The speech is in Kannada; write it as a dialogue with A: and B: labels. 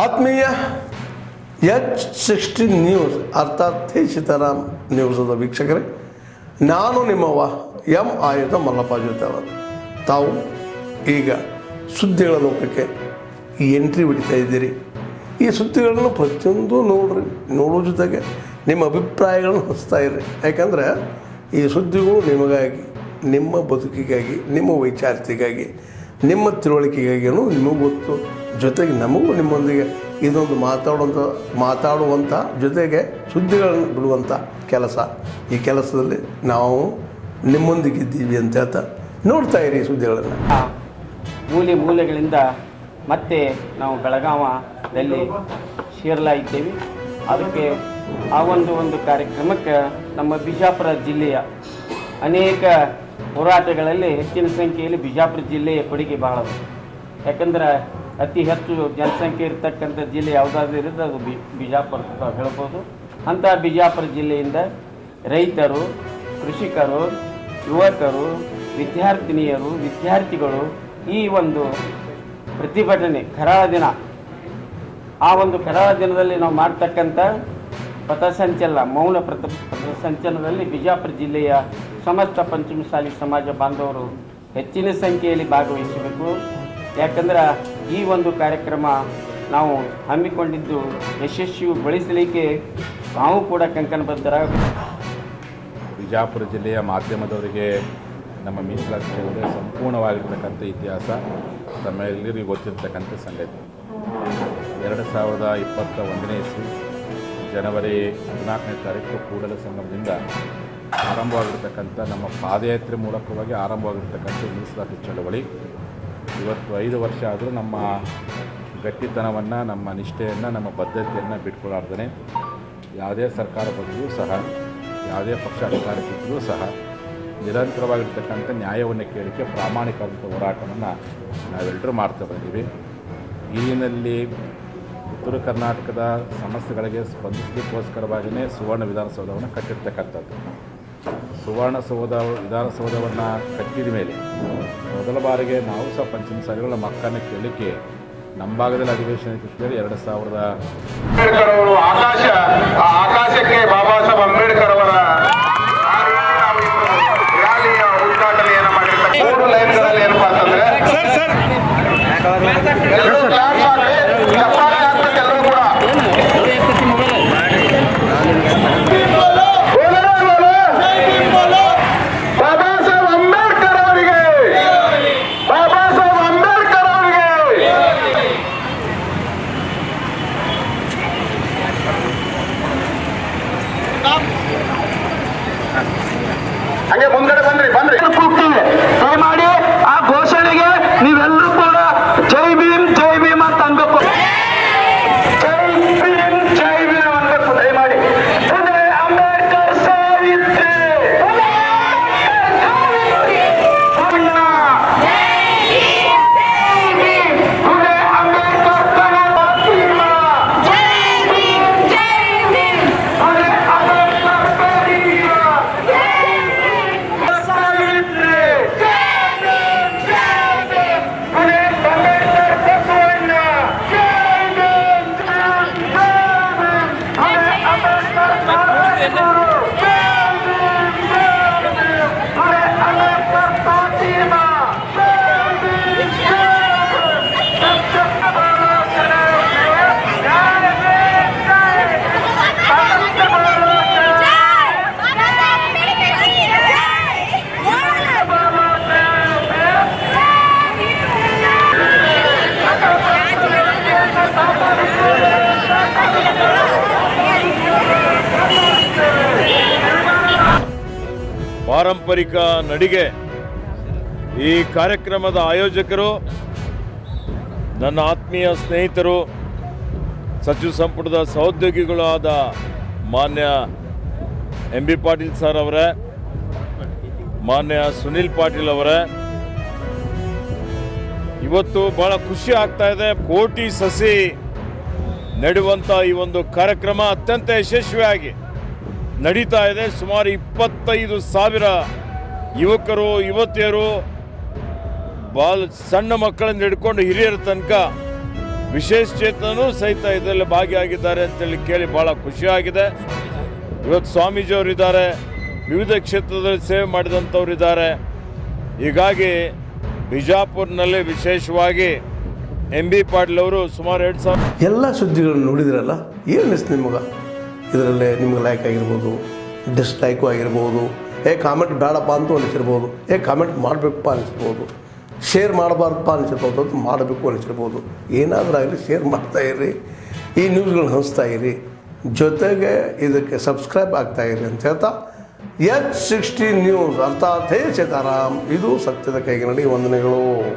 A: ಆತ್ಮೀಯ H16 ನ್ಯೂಸ್ ಅರ್ಥಾತ್ ಸೀತಾರಾಮ್ ನ್ಯೂಸದ ವೀಕ್ಷಕರೇ, ನಾನು ನಿಮ್ಮವ ಎಂ ಆಯುಧ ಮಲ್ಲಪ್ಪ ಜೊತೆ ಅವರು. ತಾವು ಈಗ ಸುದ್ದಿಗಳ ಲೋಕಕ್ಕೆ ಎಂಟ್ರಿ ಬಿಡ್ತಾ ಇದ್ದೀರಿ. ಈ ಸುದ್ದಿಗಳನ್ನು ಪ್ರತಿಯೊಂದು ನೋಡೋ ಜೊತೆಗೆ ನಿಮ್ಮ ಅಭಿಪ್ರಾಯಗಳನ್ನು ಹಚ್ತಾ ಇರ್ರಿ. ಯಾಕಂದರೆ ಈ ಸುದ್ದಿಗಳು ನಿಮಗಾಗಿ, ನಿಮ್ಮ ಬದುಕಿಗಾಗಿ, ನಿಮ್ಮ ವೈಚಾರಿಕೆಗಾಗಿ, ನಿಮ್ಮ ತಿಳುವಳಿಕೆಗಾಗಿಯೂ ನಿಮಗೂ ಗೊತ್ತು. ಜೊತೆಗೆ ನಮಗೂ ನಿಮ್ಮೊಂದಿಗೆ ಇದೊಂದು ಮಾತಾಡುವಂಥ ಜೊತೆಗೆ ಸುದ್ದಿಗಳನ್ನು ಬಿಡುವಂಥ ಕೆಲಸ. ಈ ಕೆಲಸದಲ್ಲಿ ನಾವು ನಿಮ್ಮೊಂದಿಗಿದ್ದೀವಿ ಅಂತ ಹೇಳ್ತಾ ನೋಡ್ತಾ ಇರಿ ಸುದ್ದಿಗಳನ್ನು.
B: ಮೂಲೆಗಳಿಂದ ಮತ್ತೆ ನಾವು ಬೆಳಗಾವದಲ್ಲಿ ಸೇರಲಾಗಿದ್ದೇವೆ. ಅದಕ್ಕೆ ಆ ಒಂದು ಕಾರ್ಯಕ್ರಮಕ್ಕೆ ನಮ್ಮ ಬಿಜಾಪುರ ಜಿಲ್ಲೆಯ ಅನೇಕ ಹೋರಾಟಗಳಲ್ಲಿ ಹೆಚ್ಚಿನ ಸಂಖ್ಯೆಯಲ್ಲಿ ಬಿಜಾಪುರ ಜಿಲ್ಲೆಯ ಕೊಡುಗೆ ಬಹಳ. ಯಾಕಂದ್ರೆ ಅತಿ ಹೆಚ್ಚು ಜನಸಂಖ್ಯೆ ಇರತಕ್ಕಂಥ ಜಿಲ್ಲೆ ಯಾವುದಾದ್ರೂ ಇರೋದು ಅದು ಬಿಜಾಪುರ ಅಂತ ಹೇಳ್ಬೋದು. ಅಂಥ ಬಿಜಾಪುರ ಜಿಲ್ಲೆಯಿಂದ ರೈತರು, ಕೃಷಿಕರು, ಯುವಕರು, ವಿದ್ಯಾರ್ಥಿನಿಯರು, ವಿದ್ಯಾರ್ಥಿಗಳು ಈ ಒಂದು ಪ್ರತಿಭಟನೆ ಕರಾಳ ದಿನ, ಆ ಒಂದು ಕರಾಳ ದಿನದಲ್ಲಿ ನಾವು ಮಾಡ್ತಕ್ಕಂಥ ಪಥಸಂಚಲನ, ಮೌನ ಪಥಸಂಚಲನದಲ್ಲಿ ಬಿಜಾಪುರ ಜಿಲ್ಲೆಯ ಸಮಸ್ತ ಪಂಚಮಸಾಲಿ ಸಮಾಜ ಬಾಂಧವರು ಹೆಚ್ಚಿನ ಸಂಖ್ಯೆಯಲ್ಲಿ ಭಾಗವಹಿಸಬೇಕು. ಯಾಕಂದ್ರೆ ಈ ಒಂದು ಕಾರ್ಯಕ್ರಮ ನಾವು ಹಮ್ಮಿಕೊಂಡಿದ್ದು ಯಶಸ್ವಿಗೊಳಿಸಲಿಕ್ಕೆ ನಾವು ಕೂಡ ಕಂಕಣಬದ್ಧರಾಗಬೇಕು.
C: ಬಿಜಾಪುರ ಜಿಲ್ಲೆಯ ಮಾಧ್ಯಮದವರಿಗೆ ನಮ್ಮ ಮೀಸಲಾತಿ ಸಂಪೂರ್ಣವಾಗಿರ್ತಕ್ಕಂಥ ಇತಿಹಾಸ ತಮ್ಮೆಲ್ಲರಿಗೂ ಗೊತ್ತಿರ್ತಕ್ಕಂಥ ಸಂಗತಿ. 2021ನೇ ಇಸ್ವಿ ಜನವರಿ 14ನೇ ತಾರೀಕು ಕೂಡಲ ಸಂಗಮದಿಂದ ಆರಂಭವಾಗಿರ್ತಕ್ಕಂಥ ನಮ್ಮ ಪಾದಯಾತ್ರೆ ಮೂಲಕವಾಗಿ ಆರಂಭವಾಗಿರ್ತಕ್ಕಂಥ ಮೀಸಲಾತಿ ಚಳವಳಿ ಇವತ್ತು 5 ವರ್ಷ ಆದರೂ ನಮ್ಮ ಗಟ್ಟಿತನವನ್ನು, ನಮ್ಮ ನಿಷ್ಠೆಯನ್ನು, ನಮ್ಮ ಬದ್ಧತೆಯನ್ನು ಬಿಟ್ಕೊಳ್ಳಾರ್ದೇ ಯಾವುದೇ ಸರ್ಕಾರ ಬಂದರೂ ಸಹ, ಯಾವುದೇ ಪಕ್ಷ ಅಧಿಕಾರಕ್ಕಿದ್ದರೂ ಸಹ ನಿರಂತರವಾಗಿರ್ತಕ್ಕಂಥ ನ್ಯಾಯವನ್ನು ಕೇಳಿಕೆ ಪ್ರಾಮಾಣಿಕವಾದಂಥ ಹೋರಾಟವನ್ನು ನಾವೆಲ್ಲರೂ ಮಾಡ್ತಾ ಬಂದೀವಿ. ಈಗಿನಲ್ಲಿ ಉತ್ತರ ಕರ್ನಾಟಕದ ಸಮಸ್ಯೆಗಳಿಗೆ ಸ್ಪಂದಿಸಲಿಕ್ಕೋಸ್ಕರವಾಗಿಯೇ ಸುವರ್ಣ ವಿಧಾನಸೌಧವನ್ನು ಕಟ್ಟಿರ್ತಕ್ಕಂಥದ್ದು. ವಿಧಾನಸೌಧವನ್ನು ಕಟ್ಟಿದ ಮೇಲೆ ಮೊದಲ ಬಾರಿಗೆ ನಾವು ಸಹ ಪಂಚಮಸಾಲಿಗಳ ಮಕ್ಕಳನ್ನು ಕೇಳಲಿಕ್ಕೆ ನಮ್ಮ ಭಾಗದಲ್ಲಿ ಅಧಿವೇಶನ ಇಟ್ಟಿದ್ದೇವೆ. 2000
D: ಅಂಬೇಡ್ಕರ್ ಅವರು ಆಕಾಶಕ್ಕೆ ಬಾಬಾ ಸಾಹೇಬ್ ಅಂಬೇಡ್ಕರ್ ಅವರ ರ್ಯಾಲಿಯ ಉದ್ಘಾಟನೆಯನ್ನು ಮಾಡಿರ್ತಾರೆ. 3 ಲೈನ್ಗಳಲ್ಲಿ ಏನಪ್ಪಾ ಅಂತಂದ್ರೆ ಹಂಗೆ ಮುಂದ್ಗಡೆ ಬಂದ್ರಿ ಮಾಡಿ ಆ ಘೋಷಣೆಗೆ ನೀವೆಲ್ಲರೂ ಕೂಡ ಜೈ ಭೀಮ್ ಅಂತ ಅನ್ಬೇಕು. ಜೈ ಭೀಮ್ ಅನ್ಬೇಕು ದಯಮಾಡಿ. ಅಂಬೇಡ್ಕರ್ ಸಾವಿತ್ರಿ
E: ಪಾರಂಪರಿಕ ನಡಿಗೆ. ಈ ಕಾರ್ಯಕ್ರಮದ ಆಯೋಜಕರು ನನ್ನ ಆತ್ಮೀಯ ಸ್ನೇಹಿತರು, ಸಚಿವ ಸಂಪುಟದ ಸಹೋದ್ಯೋಗಿಗಳು ಆದ ಮಾನ್ಯ MB ಪಾಟೀಲ್ ಸರ್ ಅವರೇ, ಮಾನ್ಯ ಸುನಿಲ್ ಪಾಟೀಲ್ ಅವರೇ. ಇವತ್ತು ಭಾಳ ಖುಷಿ ಆಗ್ತಾ ಇದೆ. ಕೋಟಿ ಸಸಿ ನೆಡುವಂಥ ಈ ಒಂದು ಕಾರ್ಯಕ್ರಮ ಅತ್ಯಂತ ಯಶಸ್ವಿಯಾಗಿ ನಡೀತಾ ಇದೆ. ಸುಮಾರು 25,000 ಯುವಕರು, ಯುವತಿಯರು, ಸಣ್ಣ ಮಕ್ಕಳನ್ನು ಹಿಡ್ಕೊಂಡು ಹಿರಿಯರ ತನಕ ವಿಶೇಷಚೇತನರು ಸಹಿತ ಇದರಲ್ಲಿ ಭಾಗಿಯಾಗಿದ್ದಾರೆ ಅಂತೇಳಿ ಕೇಳಿ ಭಾಳ ಖುಷಿಯಾಗಿದೆ. ಇವತ್ತು ಸ್ವಾಮೀಜಿಯವರು ಇದ್ದಾರೆ, ವಿವಿಧ ಕ್ಷೇತ್ರದಲ್ಲಿ ಸೇವೆ ಮಾಡಿದಂಥವ್ರು ಇದ್ದಾರೆ. ಹೀಗಾಗಿ ಬಿಜಾಪುರ್ನಲ್ಲಿ ವಿಶೇಷವಾಗಿ MB ಪಾಟೀಲ್ ಅವರು ಸುಮಾರು 2000
A: ಎಲ್ಲ ಸುದ್ದಿಗಳನ್ನು ನೋಡಿದ್ರಲ್ಲ, ಏನು ಅನಿಸ್ತು ನಿಮಗೆ? ಇದರಲ್ಲೇ ನಿಮ್ಗೆ ಲೈಕ್ ಆಗಿರ್ಬೋದು, ಡಿಸ್ಲೈಕು ಆಗಿರ್ಬೋದು, ಕಾಮೆಂಟ್ ಬೇಡಪ್ಪ ಅಂತ ಅನಿಸಿರ್ಬೋದು, ಕಾಮೆಂಟ್ ಮಾಡಬೇಕಪ್ಪ ಅನಿಸಿರ್ಬೋದು, ಶೇರ್ ಮಾಡಬಾರ್ದಪ್ಪ ಅನಿಸಿರ್ಬೋದು, ಅದು ಮಾಡಬೇಕು ಅನಿಸಿರ್ಬೋದು. ಏನಾದರೂ ಆಗಲಿ ಶೇರ್ ಮಾಡ್ತಾಯಿರಿ, ಈ ನ್ಯೂಸ್ಗಳನ್ನ ಹಂಚ್ತಾ ಇರಿ, ಜೊತೆಗೆ ಇದಕ್ಕೆ ಸಬ್ಸ್ಕ್ರೈಬ್ ಆಗ್ತಾಯಿರಿ ಅಂತ ಹೇಳ್ತಾ H16 ನ್ಯೂಸ್ ಅರ್ಥಾತ್ ಹೇ ಸೀತಾರಾಮ್, ಇದು ಸತ್ಯದ ಕೈಗೆ ನಡಿ. ವಂದನೆಗಳು.